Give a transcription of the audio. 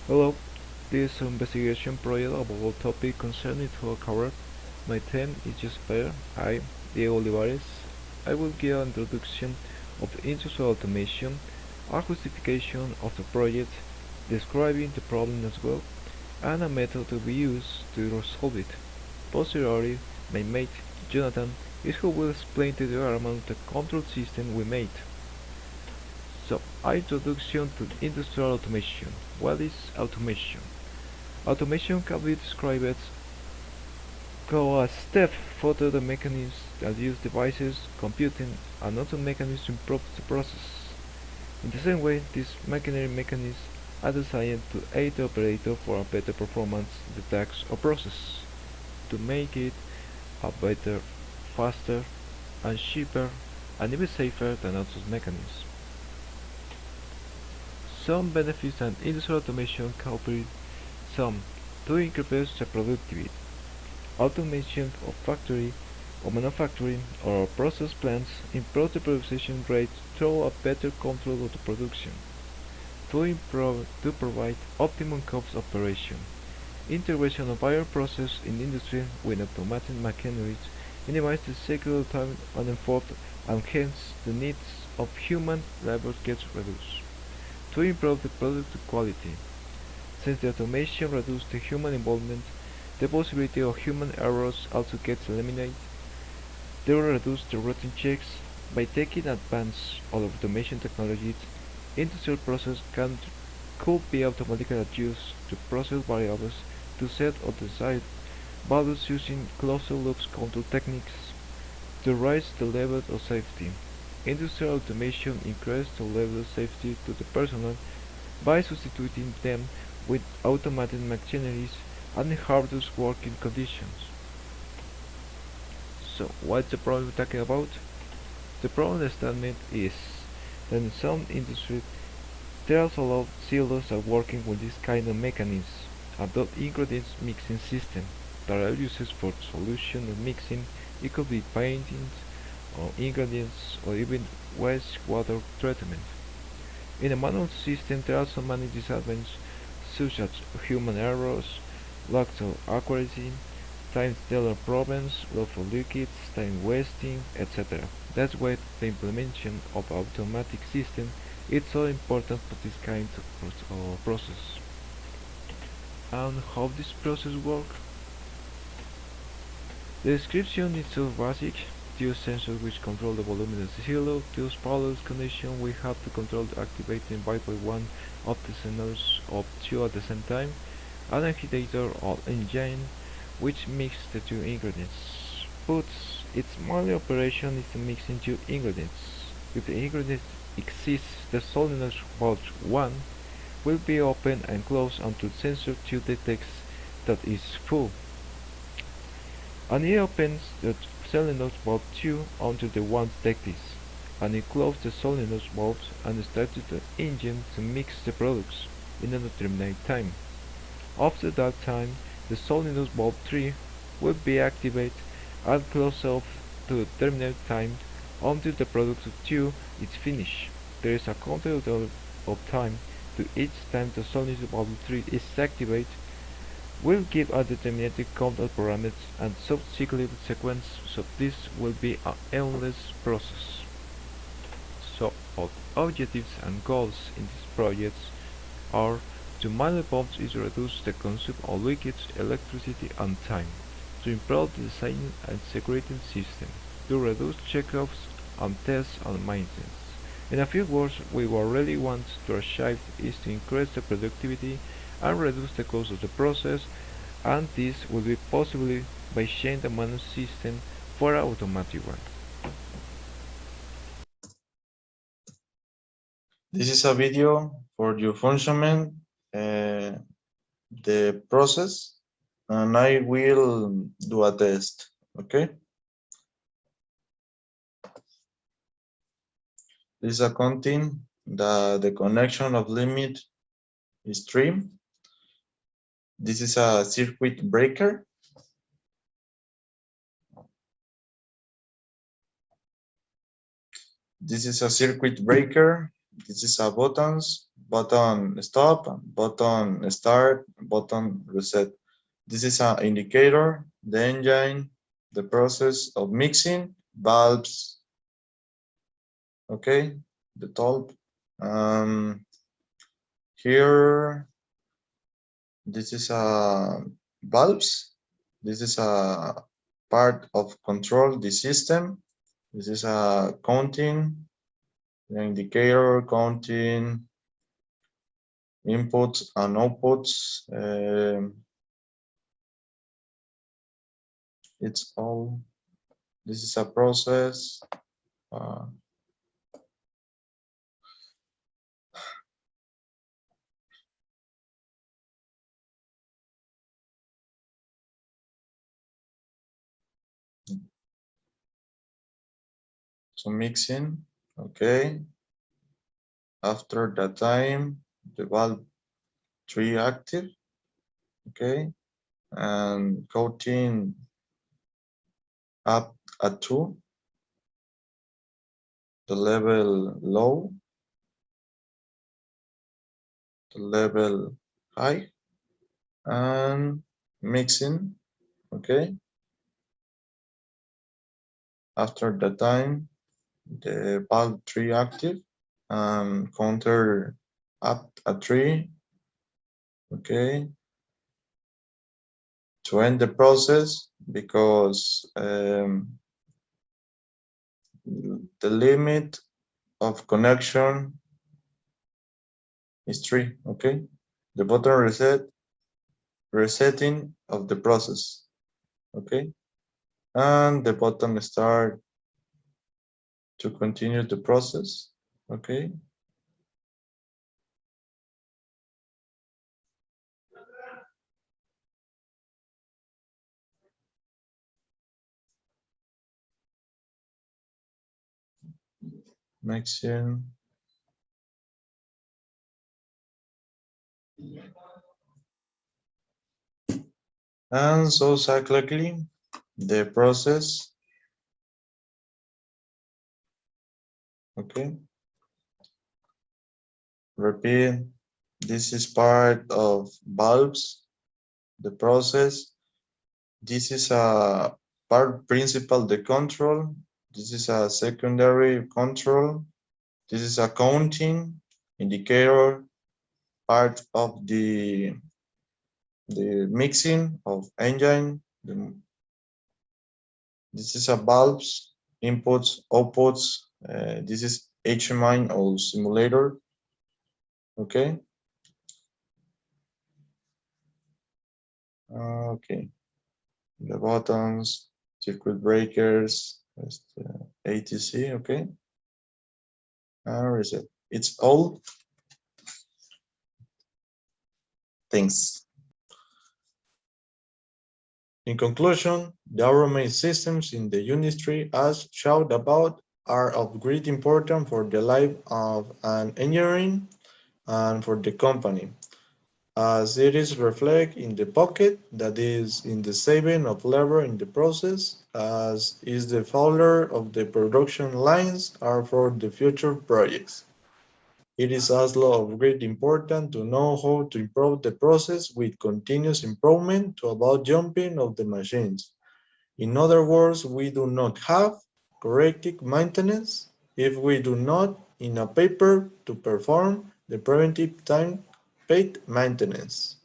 Hello, this is an investigation project about a topic concerning to a career. My theme is just fair. I, Diego Olivares. I will give an introduction of industrial automation, a justification of the project, describing the problem as well, and a method to be used to resolve it. Posteriorly, my mate, Jonathan, is who will explain the diagram of the control system we made. So, introduction to industrial automation. What is automation? Automation can be described as a step further the mechanisms that use devices, computing, and other mechanisms to improve the process. In the same way, these machinery mechanisms are designed to aid the operator for a better performance in the task or process, to make it a better, faster, and cheaper, and even safer than other mechanisms. Some benefits and industrial automation cooperate some to increase the productivity. Automation of factory or manufacturing or process plants improve the production rate through a better control of the production. To provide optimum cost operation. Integration of higher process in industry with automated machineries minimize the cycle time and effort, and hence the needs of human labor gets reduced. To improve the product quality. Since the automation reduces the human involvement, the possibility of human errors also gets eliminated. They will reduce the routine checks. By taking advantage of automation technologies, industrial process could be automatically adjusted to process variables to set or decide values using closed-loop control techniques to raise the level of safety. Industrial automation increases the level of safety to the personnel by substituting them with automated machineries and hazardous working conditions. So, what's the problem we're talking about? The problem statement is that in some industries there are a lot of silos are working with this kind of mechanisms, adopt ingredients mixing system that are used for solution and mixing. It could be paintings or ingredients or even wastewater treatment. In a manual system there are so many disadvantages such as human errors, lack of accuracy, time teller problems, loss of liquids, time wasting, etc. That's why the implementation of automatic system is so important for this kind of process. And how this process works? The description is so basic. Two sensors which control the volume of the silo. Two parallel connections we have to control the activating by one of the sensors of two at the same time. An agitator or engine which mixes the two ingredients. But its main operation is to mixing two ingredients. If the ingredient exists, the solenoid valve 1 will be open and closed until sensor 2 detects that is full. And it opens the solenoid valve 2 until the 1 detects, and it closes the solenoid valves and starts the engine to mix the products in a determined time. After that time, the solenoid valve 3 will be activated and closed off to determined time until the product 2 is finished. There is a counter of time to each time the solenoid valve 3 is activated will give a determined count of parameters and subsequent sequence, so this will be an endless process. So our objectives and goals in these projects are to manual pumps is to reduce the consumption of liquids, electricity and time, to improve the design and security system, to reduce checkups and tests and maintenance. In a few words, we really want to achieve is to increase the productivity and reduce the cost of the process, and this will be possible by changing the manual system for an automatic one. This is a video for your functionment, the process, and I will do a test, okay? This is accounting the connection of limit stream. This is a circuit breaker. This is a circuit breaker. This is a buttons. button stop, button start, button reset. This is an indicator, the engine, the process of mixing, valves, okay, the top. Here, this is a valves. This is a part of control the system. This is a counting, the indicator counting inputs and outputs. It's all. This is a process. So mixing, okay. After that time, the valve 3 active, okay, and coating up at 2, the level low, the level high, and mixing, okay. After that time, the valve 3 active, and counter up at 3, okay, to end the process because the limit of connection is 3, okay? The button resetting of the process, okay? And the button start to continue the process, okay? Mixing. And so cyclically, the process, okay? Repeat, this is part of valves, the process. This is a part principal, the control. This is a secondary control. This is a counting indicator, part of the mixing of engine. This is a valves, inputs, outputs. This is HMI or simulator. Okay. Okay. The buttons, circuit breakers, ATC. Okay. Reset. It's all things. In conclusion, the automated systems in the industry, as shout about, are of great importance for the life of an engineering and for the company, as it is reflected in the pocket, that is, in the saving of labor in the process, as is the failure of the production lines are for the future projects. It is also of great importance to know how to improve the process with continuous improvement to avoid jumping of the machines. In other words, we do not have corrective maintenance if we do not in a paper to perform the preventive time paid maintenance.